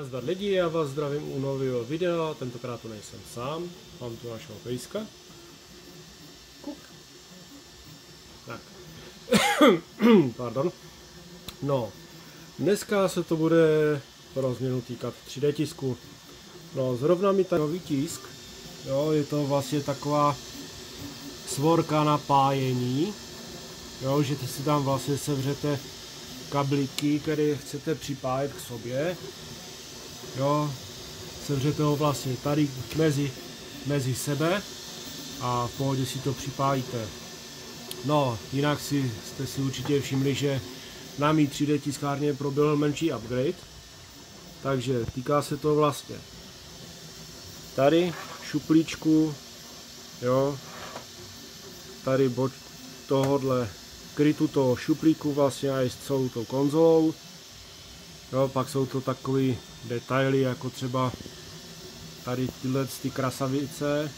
Nazdar lidi, já vás zdravím u nového videa, tentokrát to nejsem sám, mám tu našeho pejska. Kuk. Tak. Pardon. No, dneska se to bude pro změnu týkat 3D tisku. No, zrovna mi tak nový tisk, jo, je to vlastně taková svorka napájení, jo, že si tam vlastně sevřete kablíky, které chcete připájet k sobě, jo, sevřete ho vlastně tady mezi sebe a v pohodě si to připájíte. No, jinak jste si určitě všimli, že na mý 3D tiskárně proběhl menší upgrade, takže týká se to vlastně tady šuplíčku, jo, tady bod tohodle krytu toho šuplíku vlastně i s celou tou konzolou, jo, pak jsou to takové detaily, jako třeba tady tyhle ty krasavice,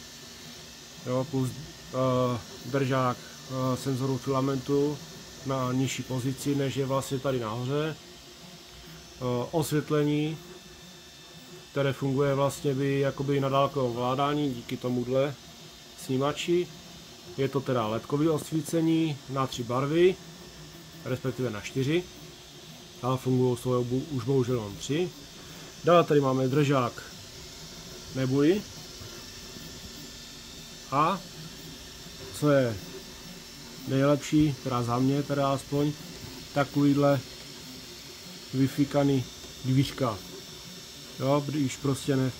jo, plus držák senzoru filamentu na nižší pozici, než je vlastně tady nahoře, osvětlení, které funguje vlastně jakoby na dálkové ovládání díky tomuhle snímači. Je to teda ledkové osvícení na 3 barvy, respektive na 4, ale fungují už bohužel jenom 3. Dále tady máme držák nebuli a co je nejlepší, teda za mě teda aspoň, takovýhle vyfíkaný dvířka. Jo, když prostě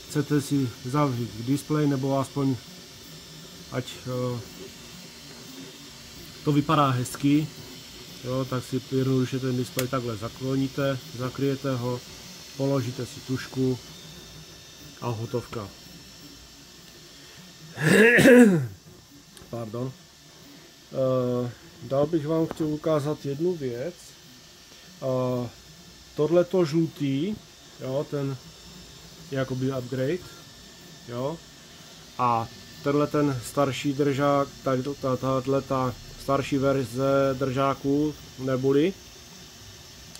chcete si zavřít displej, nebo aspoň ať to vypadá hezky, jo, tak si jednoduše ten displej takhle zakloníte, zakryjete ho, položíte si tužku a hotovka. Pardon. Dál bych vám chtěl ukázat jednu věc. Tohleto žlutý, jo, ten jakoby upgrade, jo, a tenhle ten starší držák, ta starší verze držáku neboli,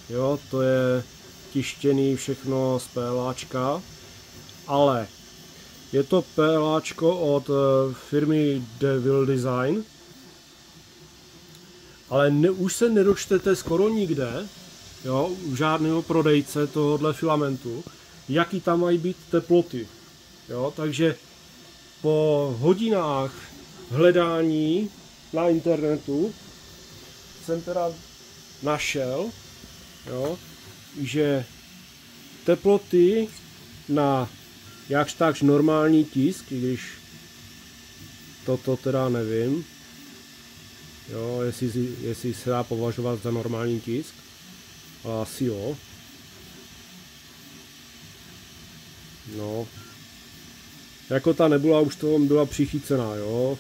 jo, to je tištěný všechno z PLAčka, ale je to PLAčko od firmy Devil Design, ale už se nedočtete skoro nikde, jo, u žádného prodejce tohohle filamentu, jaký tam mají být teploty, jo, takže po hodinách hledání na internetu jsem teda našel, jo, že teploty na jakž takž normální tisk, i když toto teda nevím, jo, jestli se dá považovat za normální tisk, ale asi jo. No, jako ta nebula už to byla přichycená, jo,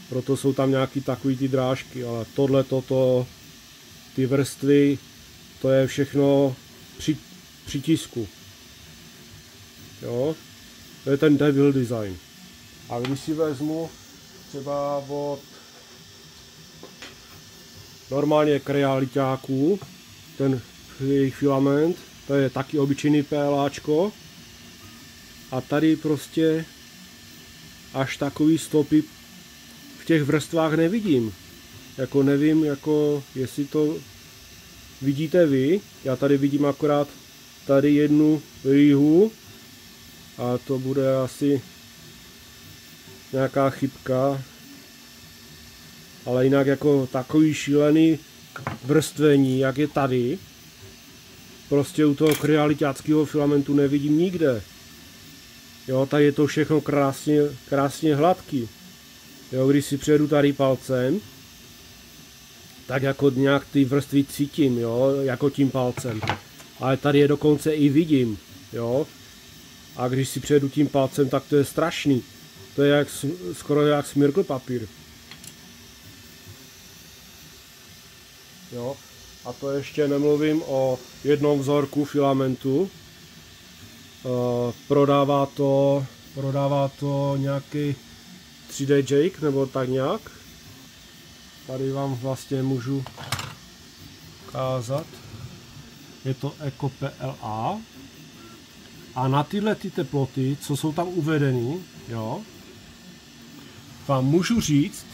proto jsou tam nějaký takový ty drážky, ale toto, ty vrstvy, to je všechno při tisku, jo, to je ten Devil Design. A když si vezmu třeba od normálně realitáků, ten jejich filament, to je taky obyčejný PLAčko, a tady prostě až takový stopy v těch vrstvách nevidím. Jako nevím, jako jestli to vidíte vy. Já tady vidím akorát tady jednu rýhu a to bude asi nějaká chybka. Ale jinak jako takový šílený vrstvení, jak je tady, prostě u toho kryaliťáckého filamentu nevidím nikde. Jo, tady je to všechno krásně hladký. Jo, když si přejedu tady palcem, tak jako nějak ty vrstvy cítím, jo, jako tím palcem. Ale tady je dokonce i vidím, jo. A když si přejedu tím palcem, tak to je strašný. To je skoro jak smrkl papír. Jo, a to ještě nemluvím o jednom vzorku filamentu. Prodává to nějaký 3D Jake nebo tak nějak. Tady vám vlastně můžu ukázat. Je to Eco PLA. A na tyhle ty teploty, co jsou tam uvedeny, jo, vám můžu říct,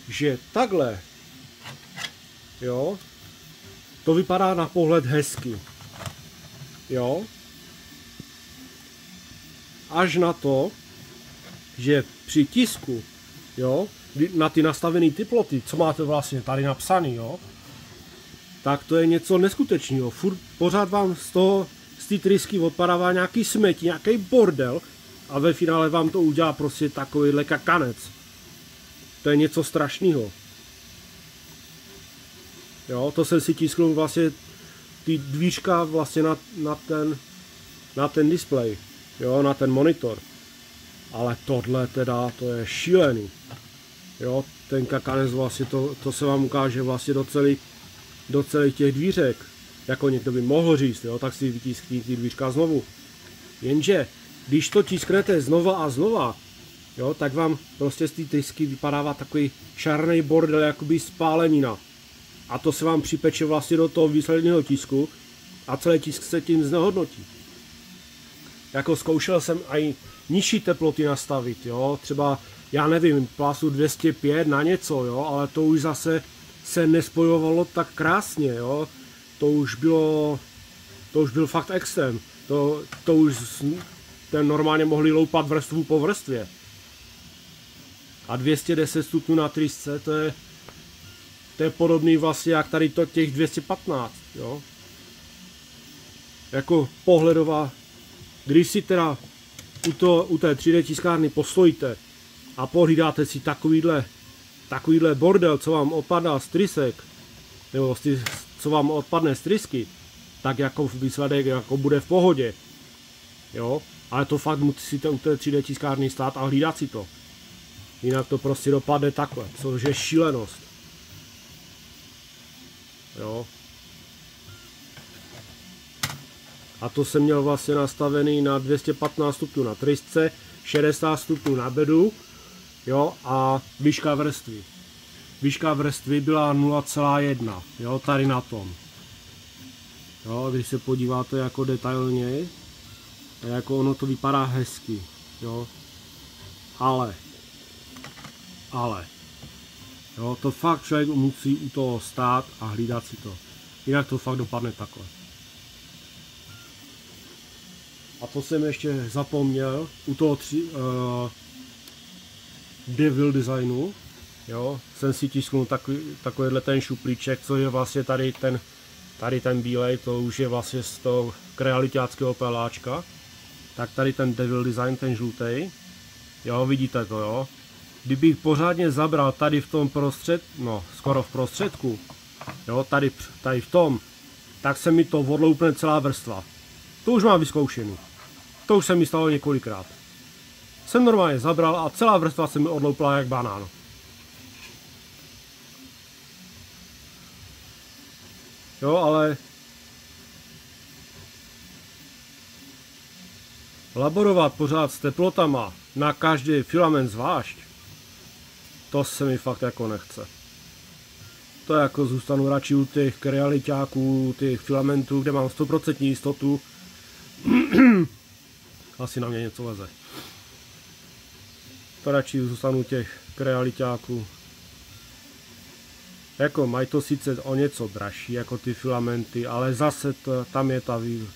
že takhle, jo, to vypadá na pohled hezky, jo, až na to, že při tisku, jo, na ty nastavené teploty, co máte vlastně tady napsaný, jo, tak to je něco neskutečného. Furt pořád vám z té trysky odpadává nějaký smetí, nějaký bordel a ve finále vám to udělá prostě takovýhle kakanec. To je něco strašného. Jo, to jsem si tisknul vlastně ty dvířka vlastně na ten displej, jo, na ten monitor. Ale tohle teda, to je šílený. Jo, ten kakanec vlastně, to se vám ukáže vlastně do celých těch dvířek. Jako někdo by mohl říct, jo, tak si vytiskní ty dvířka znovu. Jenže, když to tisknete znova a znova, jo, tak vám prostě z té trysky vypadává takový šarný bordel, jakoby spálenina. A to se vám připeče vlastně do toho výsledného tisku a celý tisk se tím znehodnotí. Jako zkoušel jsem i nižší teploty nastavit, jo, třeba, já nevím, plásu 205 na něco, jo, ale to už zase se nespojovalo tak krásně, jo, to už byl fakt extrém, to už ten normálně mohli loupat vrstvu po vrstvě. A 210 stupňů na trysce, to je podobný vlastně jak tady to těch 215, jo. Jako pohledová, když si teda u té 3D tiskárny postojíte a pohlídáte si takovýhle bordel, co vám odpadá z trysek, nebo co vám odpadne z trysky, tak jako výsledek jako bude v pohodě, jo. Ale to fakt musíte u té 3D tiskárny stát a hlídat si to. Jinak to prostě dopadne takhle, což je šílenost. Jo. A to jsem měl vlastně nastavený na 215 stupňů na trysce, 60 stupňů na bedu, jo, a výška vrstvy. Výška vrstvy byla 0,1, jo, tady na tom. Jo, když se podíváte jako detailně, jako ono to vypadá hezky, jo. Ale, jo, to fakt člověk musí u toho stát a hlídat si to. Jinak to fakt dopadne takhle. A to jsem ještě zapomněl u toho Devil designu, jo, jsem si tisknul takovýhle ten šuplíček, co je vlastně tady ten bílej, to už je vlastně z toho realitáckého peláčka. Tak tady ten Devil design, ten žlutý, jo, vidíte to, jo. Kdybych pořádně zabral tady v tom no, skoro v prostředku, jo, tady v tom, tak se mi to odloupne celá vrstva. To už mám vyzkoušený. To už se mi stalo několikrát. Jsem normálně zabral a celá vrstva se mi odloupla jak banán. Jo, ale laborovat pořád s teplotama na každý filament zvlášť, to se mi fakt jako nechce. To jako zůstanu radši u těch realitáků, těch filamentů, kde mám 100% jistotu. Asi na mě něco leze. To radši zůstanu u těch realitáků. Jako mají to sice o něco dražší jako ty filamenty, ale zase tam je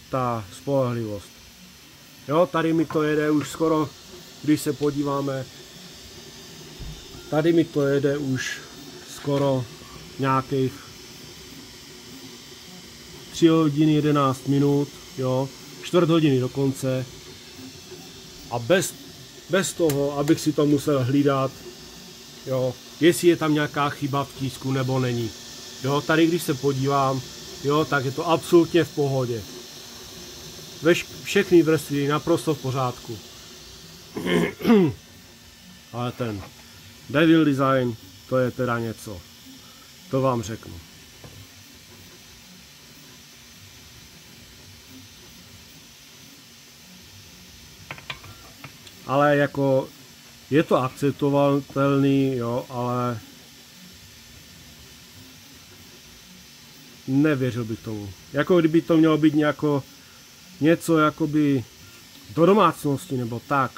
ta spolehlivost. Jo, tady mi to jede už skoro, když se podíváme, tady mi to jede už skoro nějakých 3 hodiny 11 minut, jo, 4 hodiny dokonce. A bez toho, abych si to musel hlídat, jo, jestli je tam nějaká chyba v tisku nebo není. Jo, tady když se podívám, jo, tak je to absolutně v pohodě. Všechny vrstvy naprosto v pořádku. Ale ten Devil design, to je teda něco. To vám řeknu. Ale jako je to akceptovatelný, jo, ale nevěřil bych tomu. Jako kdyby to mělo být něco jakoby do domácnosti nebo tak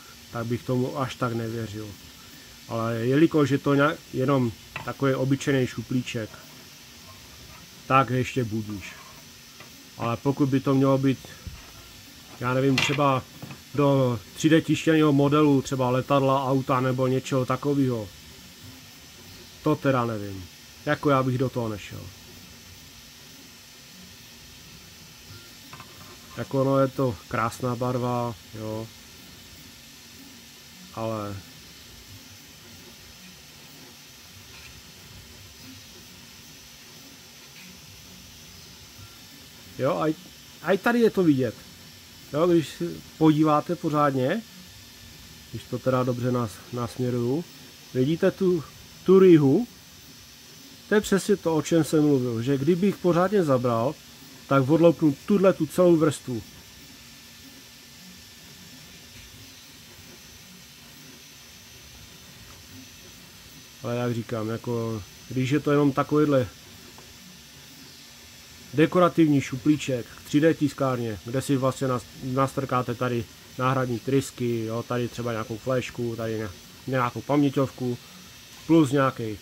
bych tomu až tak nevěřil. Ale jelikož je to jenom takový obyčejný šuplíček, tak ještě budíš. Ale pokud by to mělo být, já nevím, třeba do 3D tištěného modelu, třeba letadla, auta nebo něčeho takového, to teda nevím. Jako já bych do toho nešel. Jako no, je to krásná barva, jo. Ale jo, a tady je to vidět. Jo, když si podíváte pořádně, když to teda dobře nasměruju, vidíte tu rýhu? To je přesně to, o čem jsem mluvil, že kdybych pořádně zabral, tak odloupnu tu celou vrstvu. Ale jak říkám, jako, když je to jenom takovýhle dekorativní šuplíček k 3D tiskárně, kde si vlastně nastrkáte tady náhradní trysky, jo, tady třeba nějakou fléšku, tady nějakou paměťovku, plus nějaký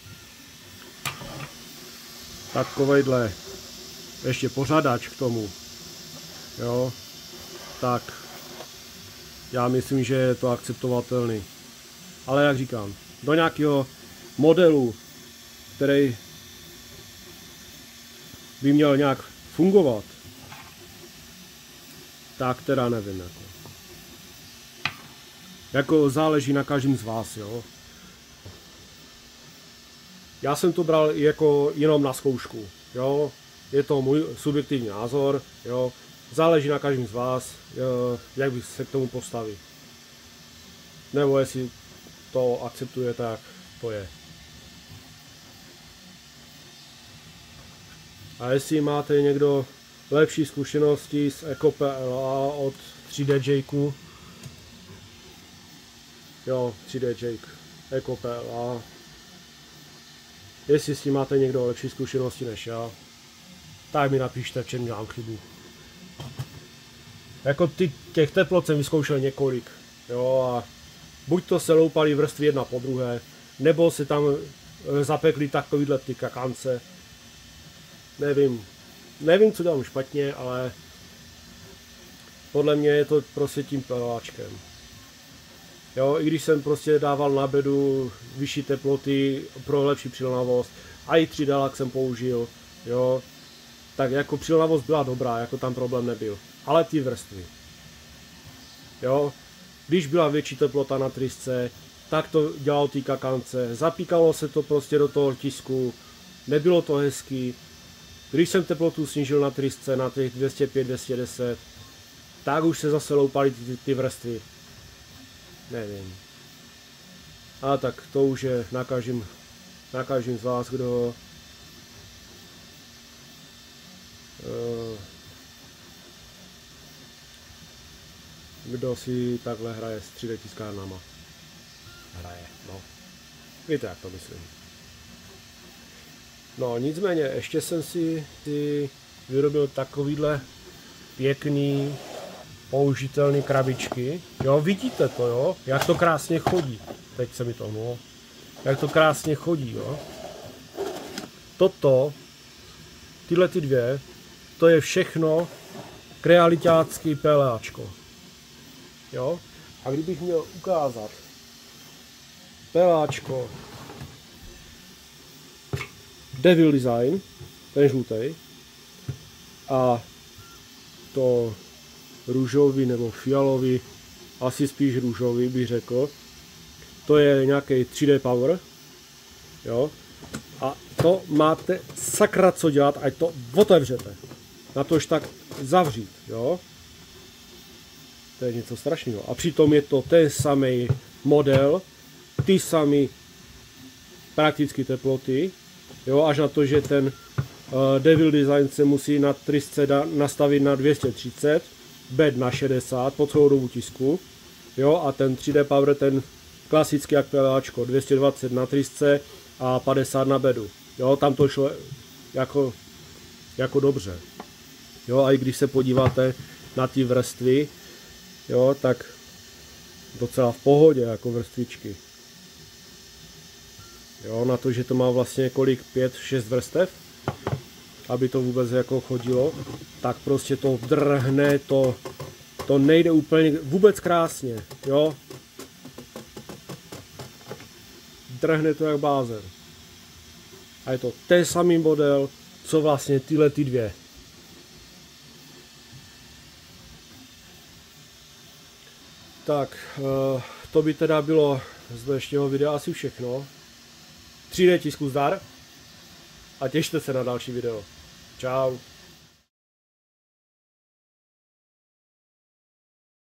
takovejhle ještě pořadač k tomu, jo, tak já myslím, že je to akceptovatelný. Ale jak říkám, do nějakého modelu, který by měl nějak fungovat, tak teda nevím. Jako záleží na každém z vás, jo. Já jsem to bral jako jenom na zkoušku, jo. Je to můj subjektivní názor, jo. Záleží na každém z vás, jak by se k tomu postaví. Nebo jestli to akceptuje, tak to je. A jestli máte někdo lepší zkušenosti s EcoPLA od 3D Jake, jo, 3D Jake, EcoPLA, jestli s tím máte někdo lepší zkušenosti než já, tak mi napište, v čem dělám chybu. Jako těch teplot jsem vyzkoušel několik, jo, a buď to se loupaly vrstvy jedna po druhé, nebo se tam zapekly takovýhle ty kakance. Nevím, co dělám špatně, ale podle mě je to prostě tím peláčkem. Jo, i když jsem prostě dával na bedu vyšší teploty pro lepší přilnavost, a i 3D lak jsem použil, jo, tak jako přilnavost byla dobrá, jako tam problém nebyl. Ale ty vrstvy, jo, když byla větší teplota na trysce, tak to dělalo ty kakance, zapíkalo se to prostě do toho tisku, nebylo to hezký. Když jsem teplotu snížil na trysce na těch 205-210, tak už se zase loupaly ty vrstvy. Nevím. A tak to už je na každém z vás, kdo si takhle hraje s 3D tiskárnama. No. Víte, jak to myslím. No, nicméně, ještě jsem si vyrobil takovýhle pěkný, použitelný krabičky. Jo, vidíte to, jo? Jak to krásně chodí. Teď se mi to mohlo. Jak to krásně chodí, jo? Tyhle ty dvě, to je všechno krealitácký PLAčko. Jo? A kdybych měl ukázat PLAčko Devil Design, ten žlutý, a to růžový nebo fialový, asi spíš růžový bych řekl, to je nějaký 3D Power, jo, a to máte sakra co dělat, ať to otevřete, na tož tak zavřít, jo, to je něco strašného, a přitom je to ten samý model, ty samé prakticky teploty, jo, až na to, že ten Devil Design se musí na trysce nastavit na 230, bed na 60 po celou dobu tisku, jo, a ten 3D Power, ten klasický jak PLAčko, 220 na trysce a 50 na bedu, jo, tam to šlo jako dobře, jo, a i když se podíváte na ty vrstvy, jo, tak docela v pohodě jako vrstvičky. Jo, na to, že to má vlastně kolik, 5-6 vrstev, aby to vůbec jako chodilo, tak prostě to drhne, to nejde úplně vůbec krásně, jo. Drhne to jak blázen. A je to ten samý model, co vlastně tyhle ty dvě. Tak, to by teda bylo z dnešního videa asi všechno. 3D tisku zdar a těšte se na další video. Čau.